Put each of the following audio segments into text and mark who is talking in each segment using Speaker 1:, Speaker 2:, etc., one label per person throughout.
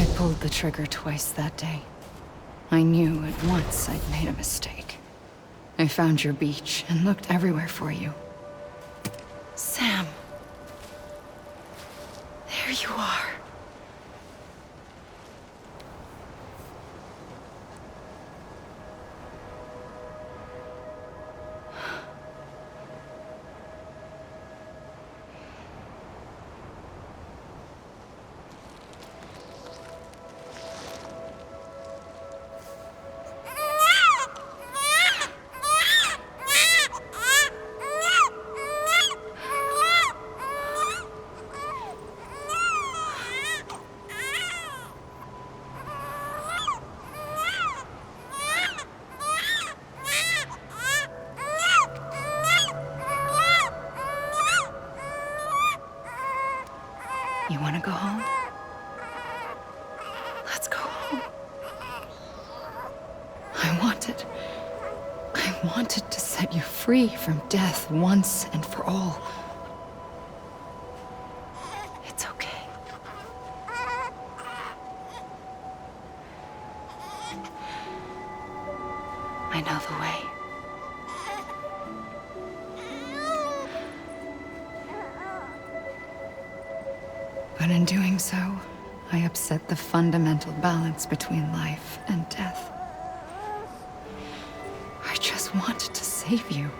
Speaker 1: I pulled the trigger twice that day. I knew at once I'd made a mistake. I found your beach and looked everywhere for you. Sam. There you are. You want to go home? Let's go home. I wanted to set you free from death once and for all. It's okay. I know the way. But in doing so, I upset the fundamental balance between life and death. I just wanted to save you.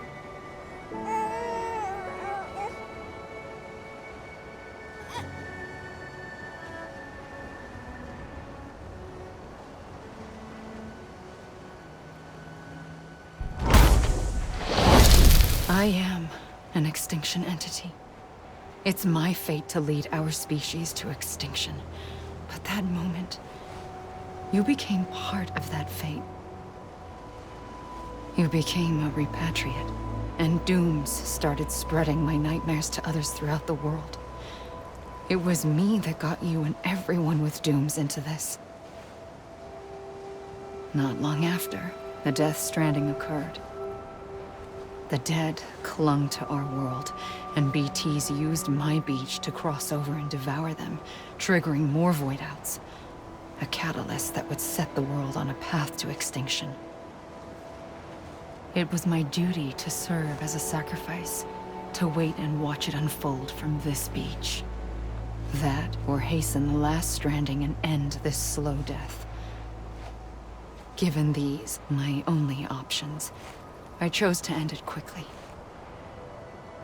Speaker 1: I am an extinction entity. It's my fate to lead our species to extinction. But that moment, you became part of that fate. You became a repatriate, and dooms started spreading my nightmares to others throughout the world. It was me that got you and everyone with dooms into this. Not long after, the Death Stranding occurred. The dead clung to our world, and BTs used my beach to cross over and devour them, triggering more void outs. A catalyst that would set the world on a path to extinction. It was my duty to serve as a sacrifice, to wait and watch it unfold from this beach. That, or hasten the last stranding and end this slow death. Given these, my only options, I chose to end it quickly.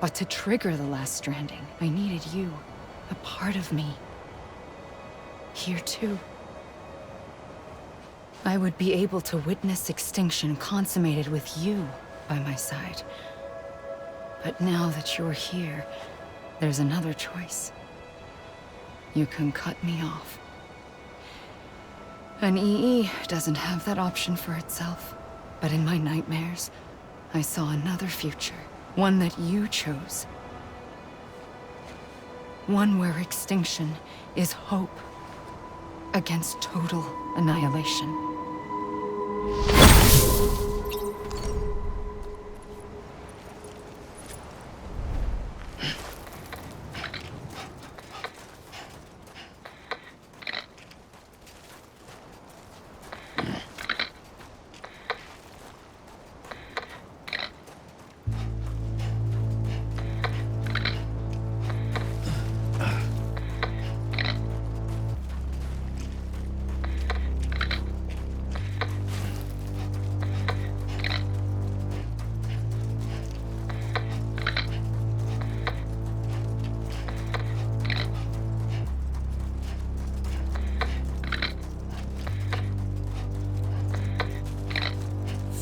Speaker 1: But to trigger the last stranding, I needed you, a part of me. Here too. I would be able to witness extinction consummated with you by my side. But now that you're here, there's another choice. You can cut me off. An EE doesn't have that option for itself. But in my nightmares, I saw another future. One that you chose. One where extinction is hope against total annihilation.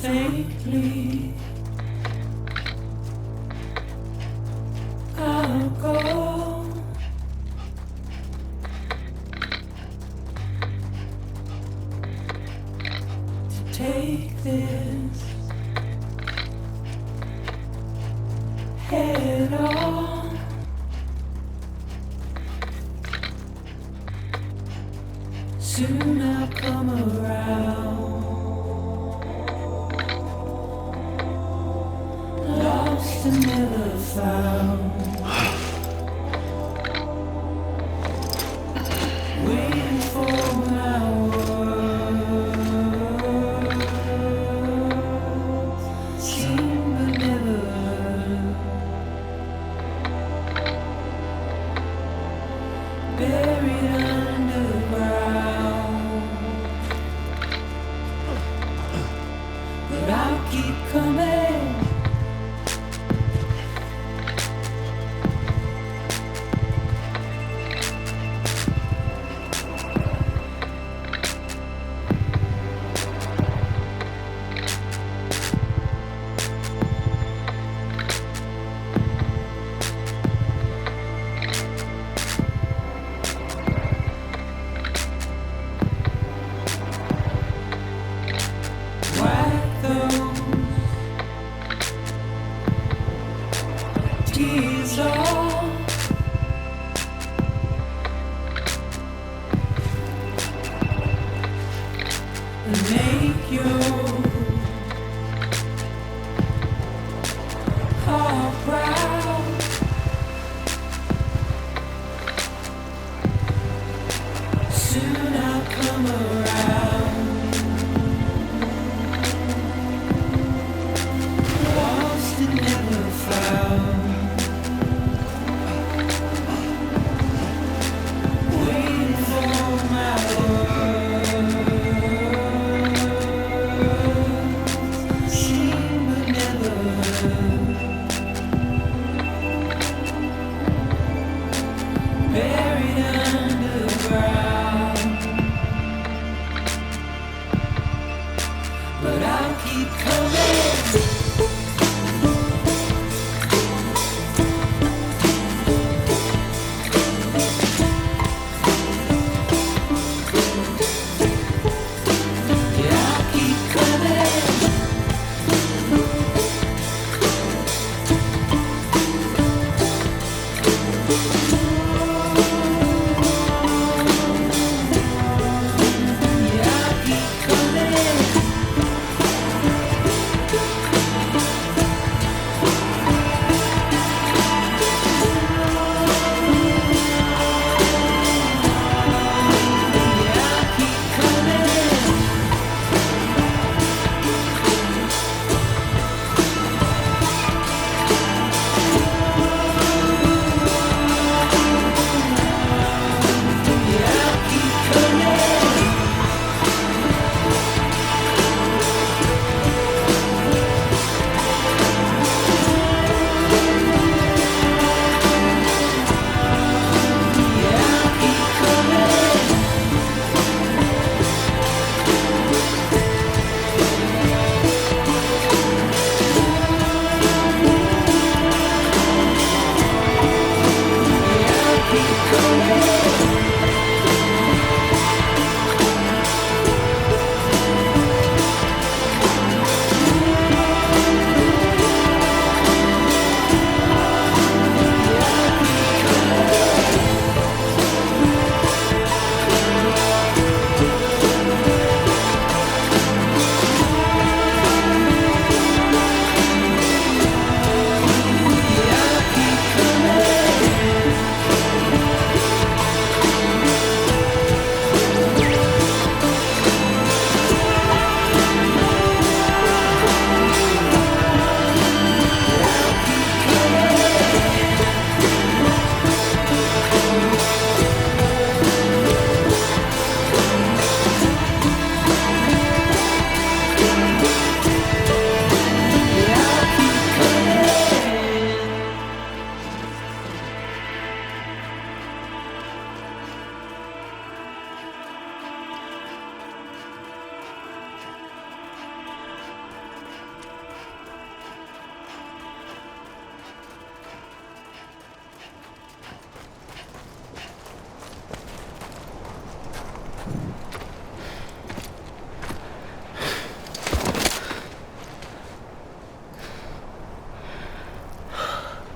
Speaker 2: Faintly, I'll go to take this head on. Soon I'll come around. Lost and never found. Waiting for tears all and make your heart proud. Soon I'll come around. Lost and never found. Waiting for my words. Seen but never heard. Buried underground. But I'll keep coming.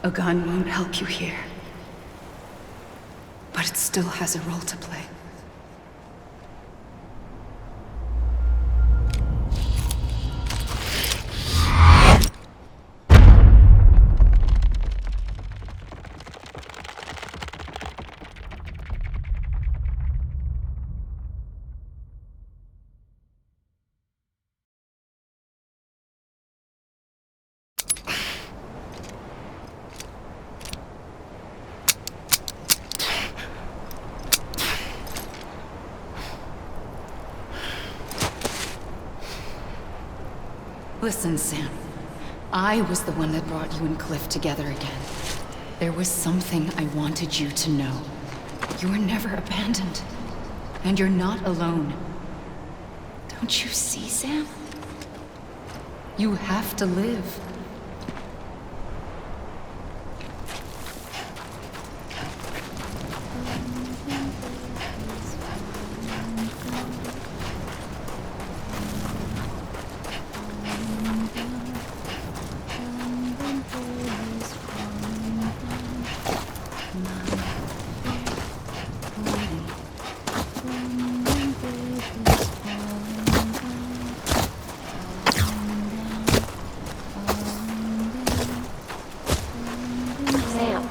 Speaker 1: A gun won't help you here. But it still has a role to play. Listen, Sam. I was the one that brought you and Cliff together again. There was something I wanted you to know. You were never abandoned. And you're not alone. Don't you see, Sam? You have to live.
Speaker 3: Sam?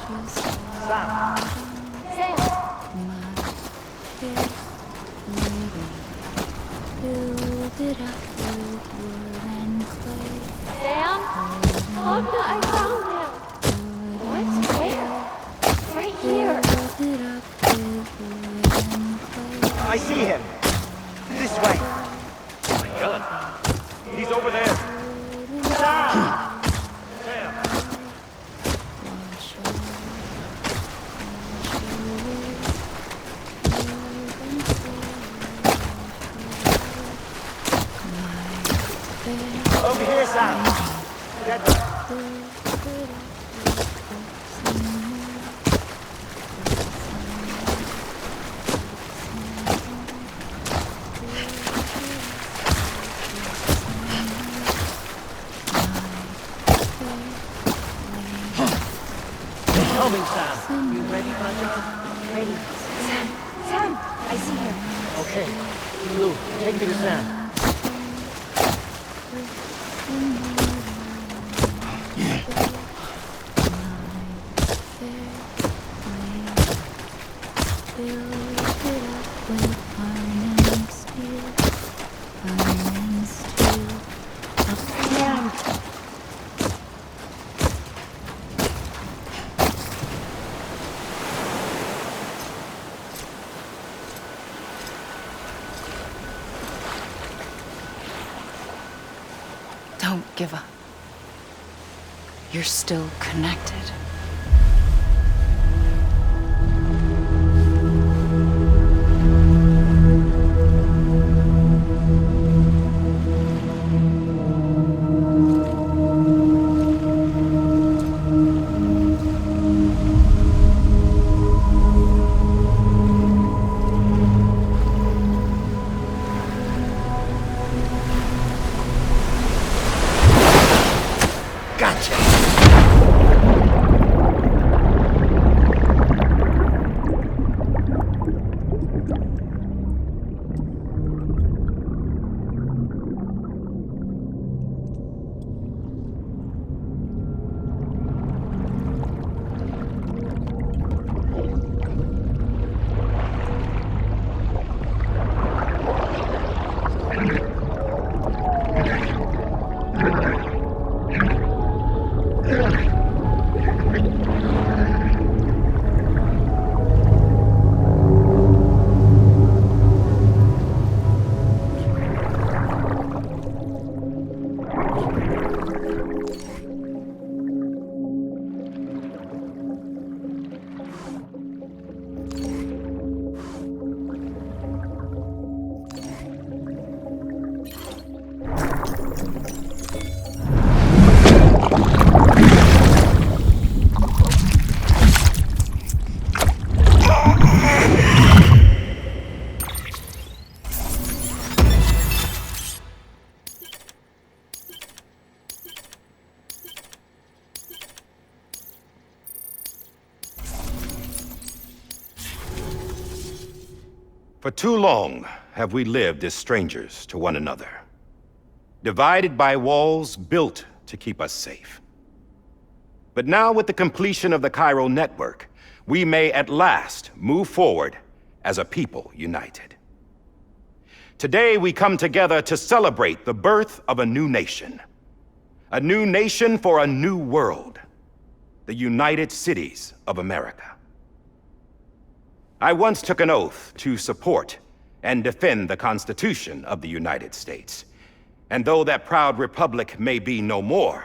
Speaker 3: Look, I found him. What? Where? Right here.
Speaker 4: I see him. This way. Oh my God. He's over there. Sam! Over here, Sam. That way. Coming, Sam. You ready, my dog?
Speaker 3: Ready. Sam, I see him.
Speaker 4: Okay. Lou, take me to Sam.
Speaker 1: Don't give up. You're still connected.
Speaker 5: For too long have we lived as strangers to one another, divided by walls built to keep us safe. But now, with the completion of the Cairo network, we may at last move forward as a people united. Today, we come together to celebrate the birth of a new nation for a new world, the United Cities of America. I once took an oath to support and defend the Constitution of the United States. And though that proud republic may be no more,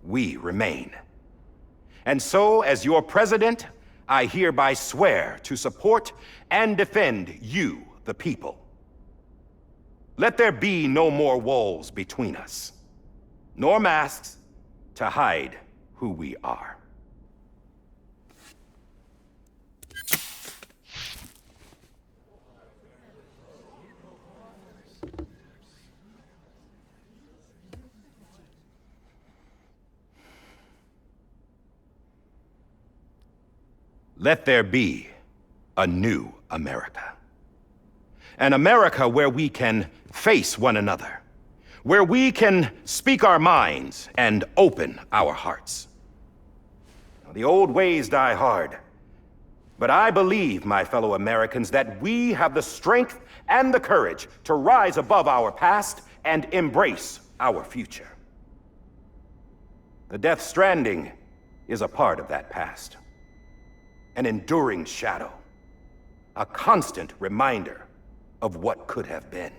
Speaker 5: we remain. And so, as your president, I hereby swear to support and defend you, the people. Let there be no more walls between us, nor masks to hide who we are. Let there be a new America. An America where we can face one another, where we can speak our minds and open our hearts. the old ways die hard. But I believe, my fellow Americans, that we have the strength and the courage to rise above our past and embrace our future. The Death Stranding is a part of that past. An enduring shadow. A constant reminder of what could have been.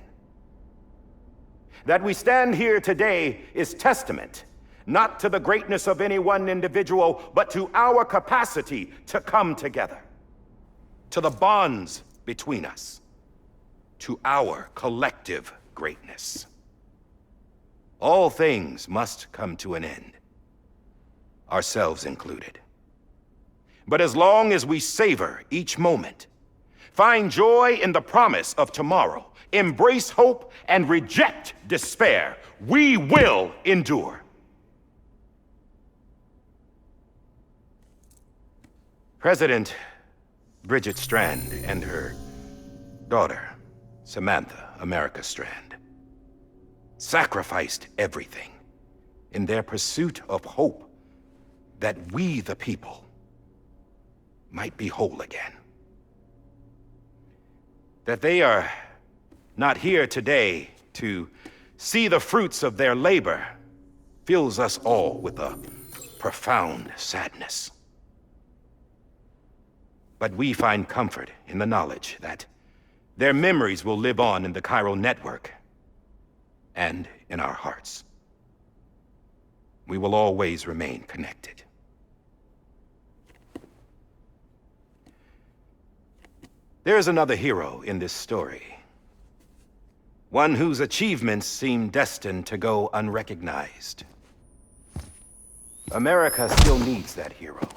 Speaker 5: That we stand here today is testament, not to the greatness of any one individual, but to our capacity to come together. To the bonds between us. To our collective greatness. All things must come to an end. Ourselves included. But as long as we savor each moment, find joy in the promise of tomorrow, embrace hope, and reject despair, we will endure. President Bridget Strand and her daughter, Samantha America Strand, sacrificed everything in their pursuit of hope that we, the people, might be whole again. That they are not here today to see the fruits of their labor fills us all with a profound sadness. But we find comfort in the knowledge that their memories will live on in the chiral network and in our hearts. We will always remain connected. There is another hero in this story. One whose achievements seem destined to go unrecognized. America still needs that hero.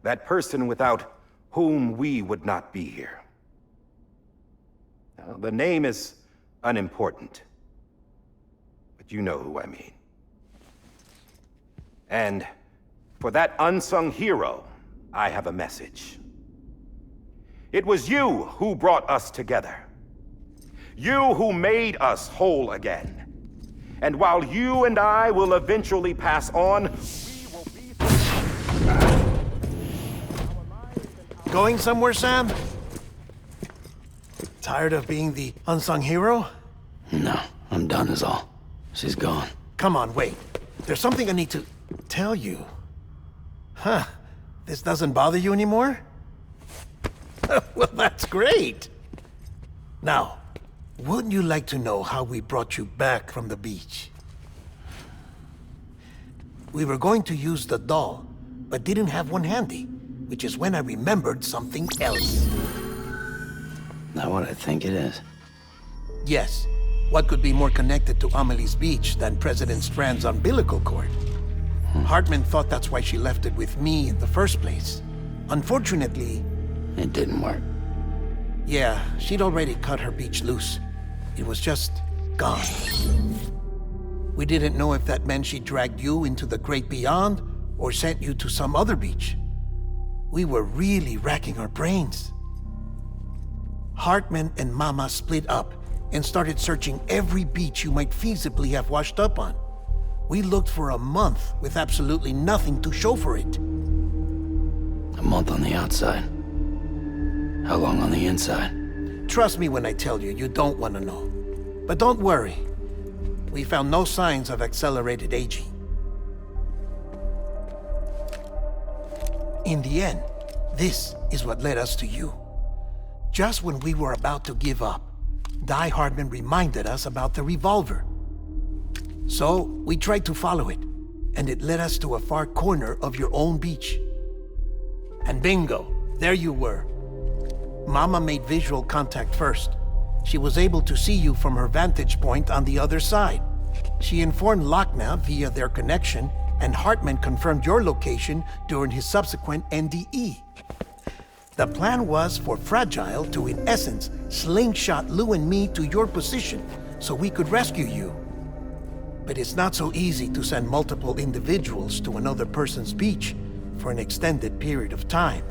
Speaker 5: That person without whom we would not be here. Now, the name is unimportant, but you know who I mean. And for that unsung hero, I have a message. It was you who brought us together. You who made us whole again. And while you and I will eventually pass on, we will be...
Speaker 6: Going somewhere, Sam? Tired of being the unsung hero?
Speaker 7: No, I'm done is all. She's gone.
Speaker 6: Come on, wait. There's something I need to tell you. Huh. This doesn't bother you anymore? Well, that's great. Now, wouldn't you like to know how we brought you back from the beach? We were going to use the doll, but didn't have one handy, which is when I remembered something else.
Speaker 7: Not what I think it is.
Speaker 6: Yes. What could be more connected to Amelie's beach than President Strand's umbilical cord? Hartman thought that's why she left it with me in the first place. Unfortunately...
Speaker 7: It didn't work.
Speaker 6: Yeah, she'd already cut her beach loose. It was just gone. We didn't know if that meant she dragged you into the great beyond or sent you to some other beach. We were really racking our brains. Hartman and Mama split up and started searching every beach you might feasibly have washed up on. We looked for a month with absolutely nothing to show for it.
Speaker 7: A month on the outside. How long on the inside?
Speaker 6: Trust me when I tell you, you don't want to know. But don't worry. We found no signs of accelerated aging. In the end, this is what led us to you. Just when we were about to give up, Die Hardman reminded us about the revolver. So, we tried to follow it, and it led us to a far corner of your own beach. And bingo, there you were. Mama made visual contact first. She was able to see you from her vantage point on the other side. She informed Lochna via their connection, and Hartman confirmed your location during his subsequent NDE. The plan was for Fragile to, in essence, slingshot Lou and me to your position so we could rescue you. But it's not so easy to send multiple individuals to another person's beach for an extended period of time.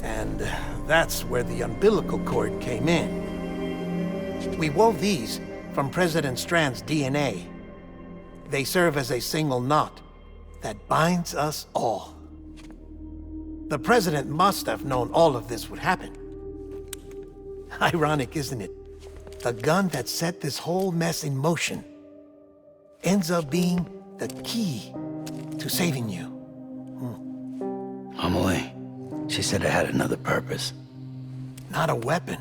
Speaker 6: And that's where the umbilical cord came in. We wove these from President Strand's DNA. They serve as a single knot. that binds us all. The president must have known all of this would happen. Ironic, isn't it? The gun that set this whole mess in motion ends up being the key to saving you.
Speaker 7: Amelie, she said it had another purpose.
Speaker 6: Not a weapon,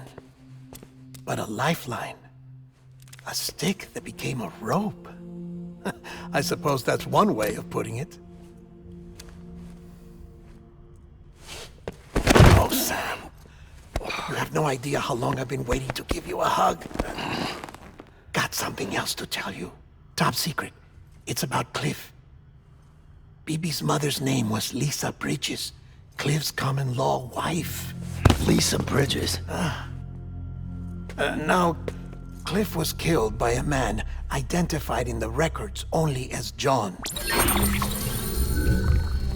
Speaker 6: but a lifeline. A stick that became a rope. I suppose that's one way of putting it. Oh, Sam. You have no idea how long I've been waiting to give you a hug. Got something else to tell you. Top secret. It's about Cliff. Bibi's mother's name was Lisa Bridges, Cliff's common-law wife.
Speaker 7: Lisa Bridges?
Speaker 6: Now, Cliff was killed by a man identified in the records only as John.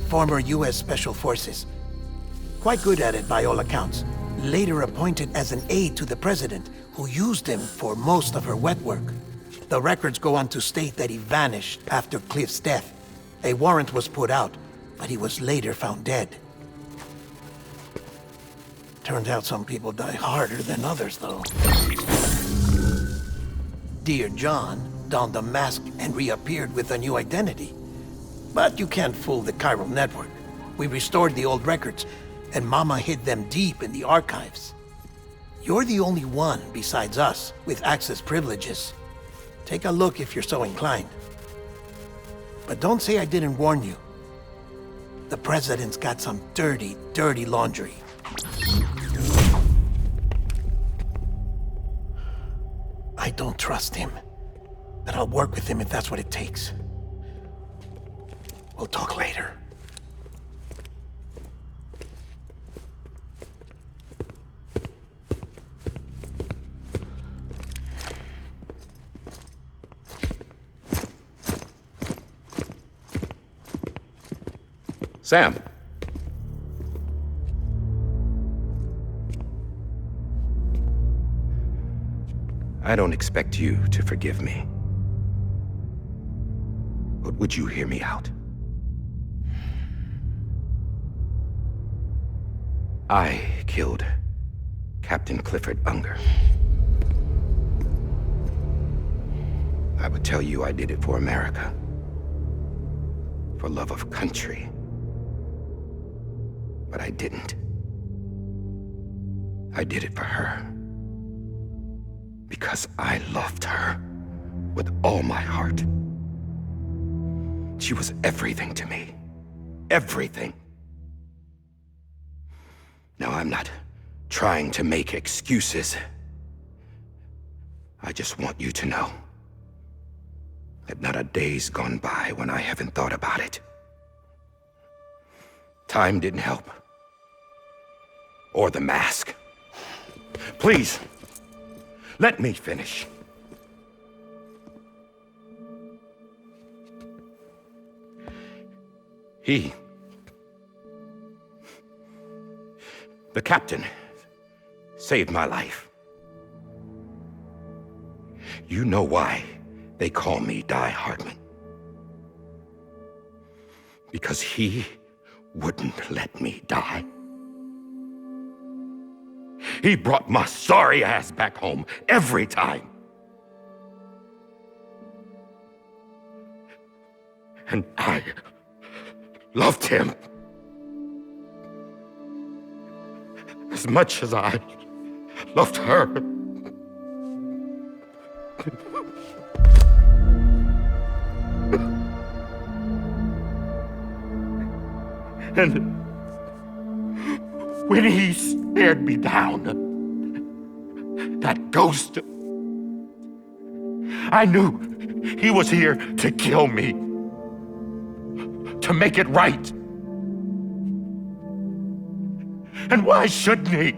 Speaker 6: Former U.S. Special Forces. Quite good at it by all accounts. Later appointed as an aide to the president, who used him for most of her wet work. The records go on to state that he vanished after Cliff's death. A warrant was put out, but he was later found dead. Turned out some people die harder than others, though. Dear John donned a mask and reappeared with a new identity. But you can't fool the chiral network. We restored the old records, and Mama hid them deep in the archives. You're the only one, besides us, with access privileges. Take a look if you're so inclined. But don't say I didn't warn you. The president's got some dirty, dirty laundry. I don't trust him, but I'll work with him if that's what it takes. We'll talk later.
Speaker 5: Sam. I don't expect you to forgive me. But would you hear me out? I killed Captain Clifford Unger. I would tell you I did it for America. For love of country. But I didn't. I did it for her. Because I loved her with all my heart. She was everything to me. Everything. Now, I'm not trying to make excuses. I just want you to know that not a day's gone by when I haven't thought about it. Time didn't help. Or the mask. Please, let me finish. The captain, saved my life. You know why they call me Die Hardman. Because he wouldn't let me die. He brought my sorry ass back home every time. And I loved him as much as I loved her. And when he stared me down, that ghost, I knew he was here to kill me, to make it right. And why shouldn't he?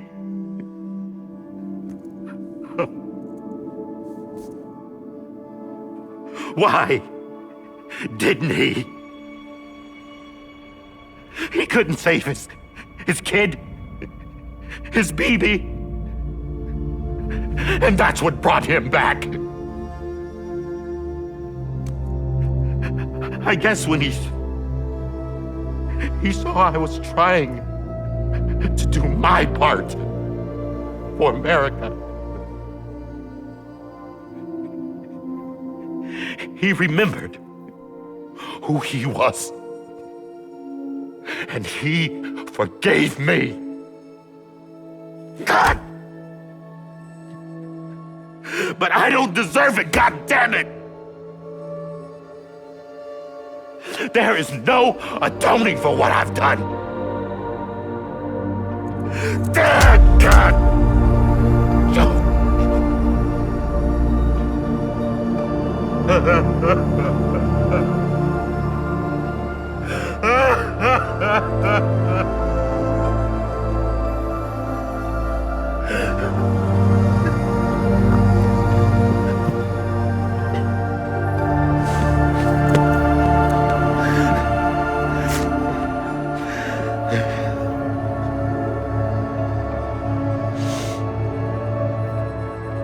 Speaker 5: Why didn't he? He couldn't save his kid, his baby. And that's what brought him back. I guess when he
Speaker 8: He saw I was trying to do my part for America. He remembered who he was. And he forgave me. God! But I don't deserve it, God damn it! There is no atoning for what I've done. Damn, God!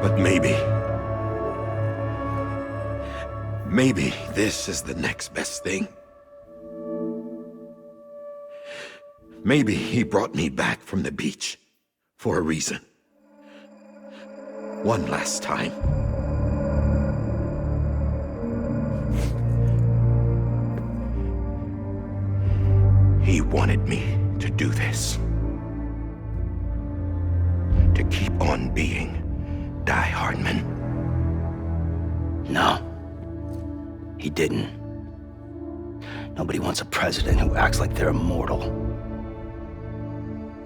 Speaker 5: But maybe this is the next best thing. Maybe he brought me back from the beach for a reason. One last time. He wanted me to do this. To keep on being Die Hardman.
Speaker 7: No. He didn't. Nobody wants a president who acts like they're immortal.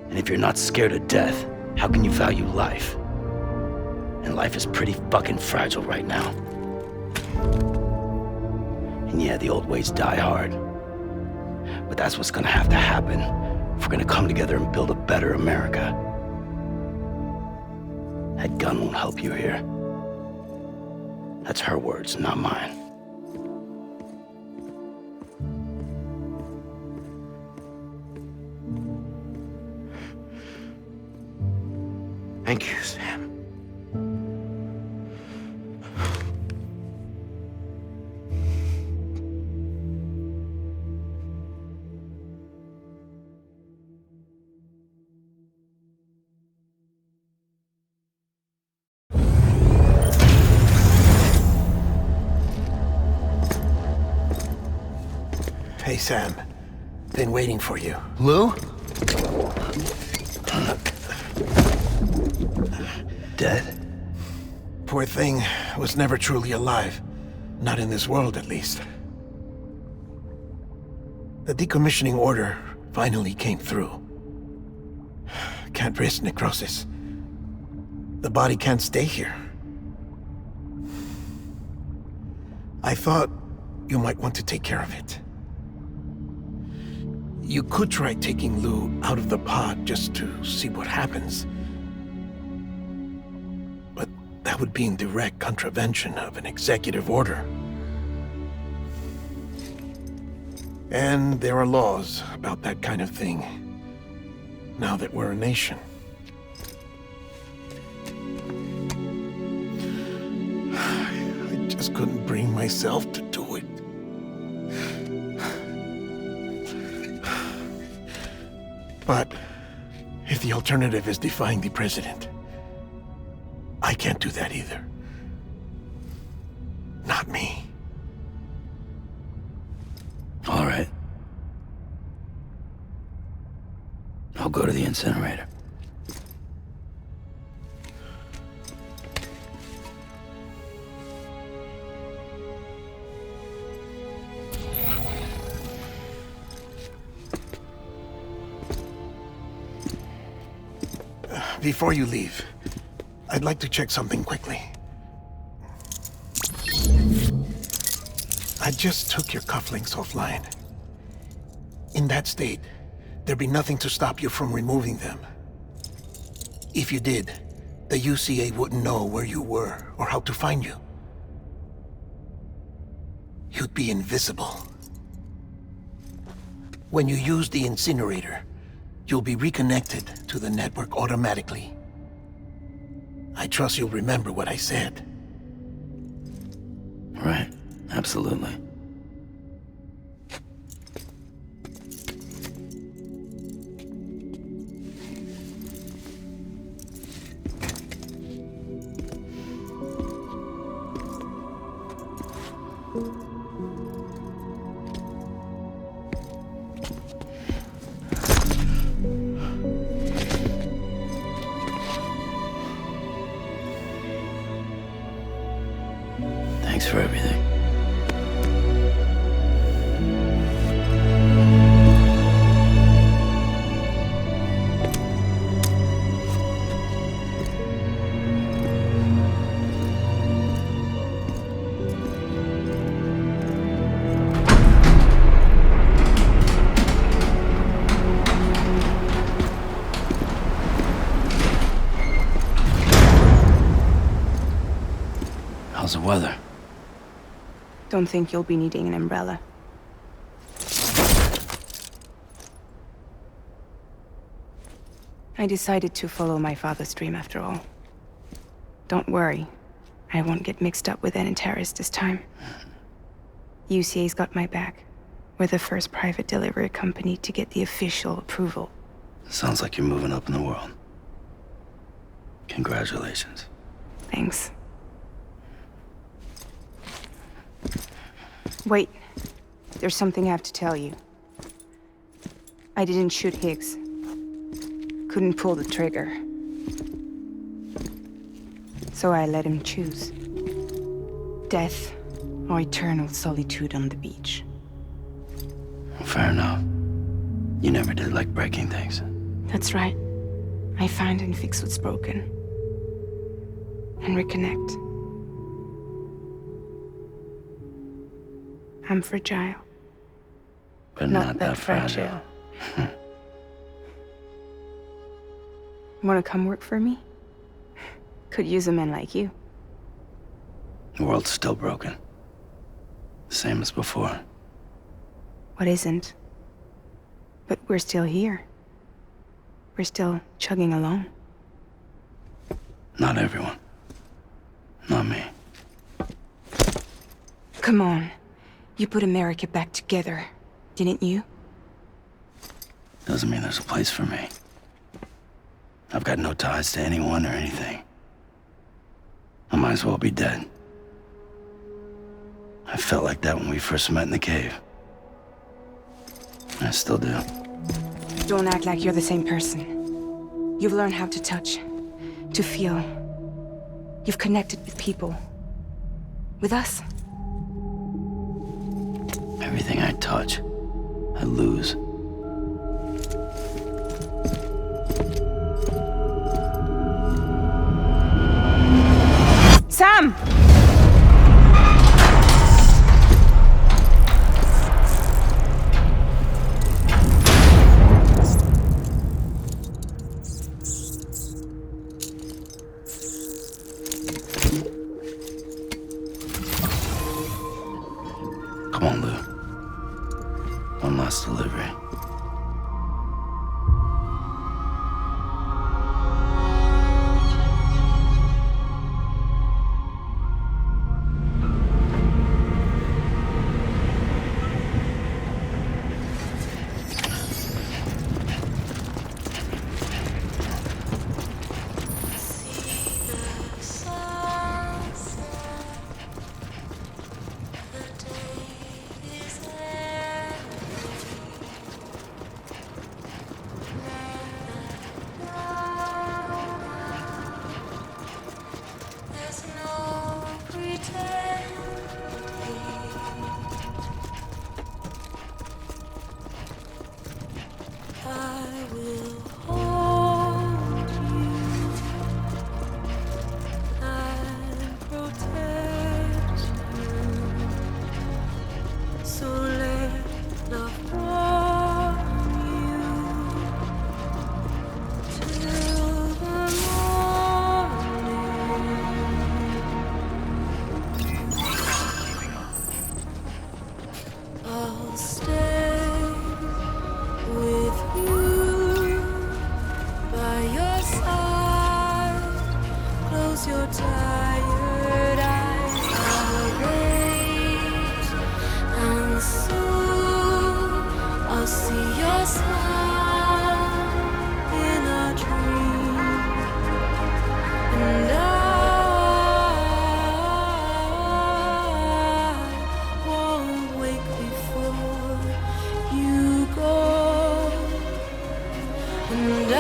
Speaker 7: And if you're not scared of death, how can you value life? And life is pretty fucking fragile right now. And yeah, the old ways die hard. But that's what's gonna have to happen if we're gonna come together and build a better America. That gun won't help you here. That's her words, not mine.
Speaker 5: Thank you, Sam.
Speaker 6: Hey, Sam. Been waiting for you.
Speaker 7: Lou? Dead?
Speaker 6: Poor thing was never truly alive. Not in this world, at least. The decommissioning order finally came through. Can't risk necrosis. The body can't stay here. I thought you might want to take care of it. You could try taking Lou out of the pod just to see what happens. But that would be in direct contravention of an executive order. And there are laws about that kind of thing, now that we're a nation. I just couldn't bring myself to do it. But if the alternative is defying the president, I can't do that either. Not me.
Speaker 7: All right. I'll go to the incinerator.
Speaker 6: Before you leave, I'd like to check something quickly. I just took your cufflinks offline. In that state, there'd be nothing to stop you from removing them. If you did, the UCA wouldn't know where you were or how to find you. You'd be invisible. When you use the incinerator, you'll be reconnected to the network automatically. I trust you'll remember what I said.
Speaker 7: Right, absolutely. weather.
Speaker 9: Don't think you'll be needing an umbrella. I decided to follow my father's dream after all. Don't worry, I won't get mixed up with any terrorists this time. UCA's got my back. We're the first private delivery company to get the official approval.
Speaker 7: Sounds like you're moving up in the world. Congratulations.
Speaker 9: Thanks. Wait, there's something I have to tell you. I didn't shoot Higgs. Couldn't pull the trigger. So I let him choose. Death or eternal solitude on the beach.
Speaker 7: Fair enough. You never did like breaking things.
Speaker 9: That's right. I find and fix what's broken. And reconnect. I'm fragile.
Speaker 7: But not that fragile.
Speaker 9: Wanna come work for me? Could use a man like you.
Speaker 7: The world's still broken. Same as before.
Speaker 9: What isn't? But we're still here. We're still chugging along.
Speaker 7: Not everyone. Not me.
Speaker 9: Come on. You put America back together, didn't you?
Speaker 7: Doesn't mean there's a place for me. I've got no ties to anyone or anything. I might as well be dead. I felt like that when we first met in the cave. I still do.
Speaker 9: Don't act like you're the same person. You've learned how to touch, to feel. You've connected with people. With us.
Speaker 7: Everything I touch, I lose.
Speaker 9: Sam!
Speaker 7: Come on, Lou. One last delivery.
Speaker 2: And